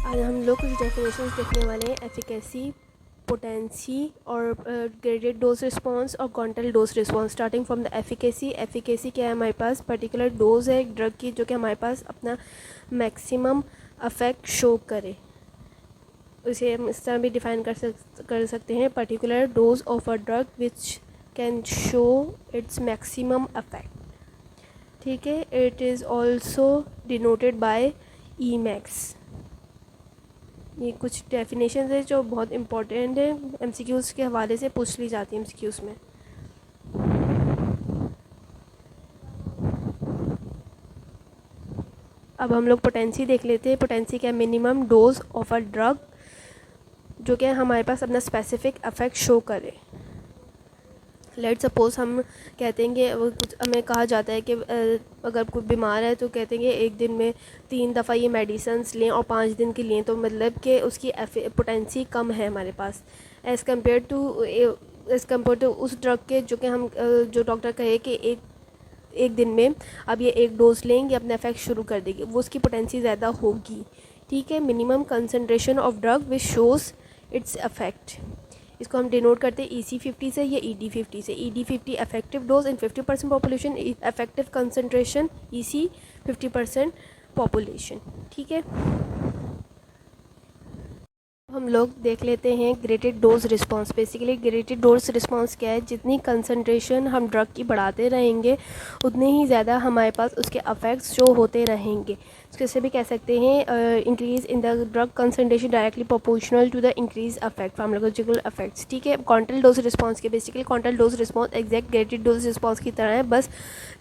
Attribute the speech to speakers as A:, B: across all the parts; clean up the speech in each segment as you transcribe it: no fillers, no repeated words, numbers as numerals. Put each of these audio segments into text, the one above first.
A: आज हम लोग कुछ डेफिनेशंस देखने वाले हैं, एफिकेसी, पोटेंसी और ग्रेडेड डोज रिस्पांस और quantal dose response. Starting from the efficacy क्या है, हमारे पास पर्टिकुलर डोज है एक ड्रग की जो कि हमारे पास अपना मैक्सिमम अफेक्ट शो करे। उसे हम इस तरह भी डिफाइन कर सकते हैं, particular dose of a drug which can show its maximum affect. ठीक है, it is also denoted by E max. ये कुछ डेफिनेशन है जो बहुत इंपॉर्टेंट है, एमसीक्यूज़ के हवाले से पूछ ली जाती है एमसीक्यूज़ में। अब हम लोग पोटेंसी देख लेते हैं। पोटेंसी क्या, minimum dose of a drug जो कि हमारे पास अपना स्पेसिफिक अफेक्ट शो करे। लेट सपोज हम कहते हैं कि कुछ हमें कहा जाता है कि अगर कोई बीमार है तो कहते हैं कि एक दिन में 3 दफ़ा ये मेडिसन्स लें और 5 दिन की लें, तो मतलब कि उसकी पोटेंसी कम है हमारे पास एज़ कम्पेयर टू उस ड्रग के जो कि हम जो डॉक्टर कहे कि एक दिन में अब ये एक डोज लेंगे अपना इफेक्ट शुरू कर देगी, वो उसकी पोटेंसी ज़्यादा होगी। ठीक है, minimum concentration of drug which shows it's affect. इसको हम डिनोट करते हैं EC50 से या ED50 से। ED50 इफेक्टिव डोज इन 50% population, effective concentration EC 50% population. ठीक है, हम लोग देख लेते हैं graded dose response. Basically graded dose response क्या है, जितनी कंसनट्रेशन हम ड्रग की बढ़ाते रहेंगे उतने ही ज़्यादा हमारे पास उसके अफेक्ट्स शो होते रहेंगे। इसके भी कह सकते हैं increase in the drug concentration directly proportional to the increase effect pharmacological effects. ठीक है, क्वांटल डोज रिस्पांस के basically quantal dose response exact graded dose response की तरह है, बस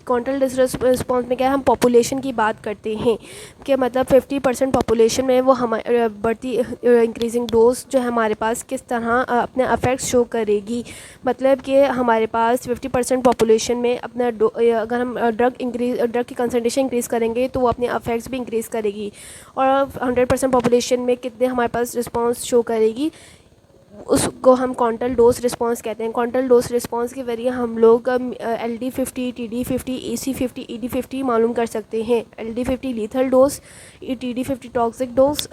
A: क्वांटल डोज रिस्पांस में क्या है, हम पॉपुलेशन की बात करते हैं कि मतलब 50% पॉपुलेशन में वो हमारे बढ़ती इंक्रीजिंग डोज जो है हमारे पास किस तरह अपने अफेक्ट्स शो करेगी। मतलब कि हमारे पास 50% पॉपुलेशन में अपना अगर हम ड्रग की कंसनट्रेशन इंक्रीज़ करेंगे तो वो अपने अफेक्ट्स भी इंक्रीज़ करेगी, और 100% पॉपुलेशन में कितने हमारे पास रिस्पांस शो करेगी उसको हम क्वांटल डोज रिस्पांस कहते हैं। क्वांटल डोज रिस्पांस के जरिए हम लोग LD50, TD50, EC50, ED50 मालूम कर सकते हैं। LD50 lethal dose, TD50 toxic dose,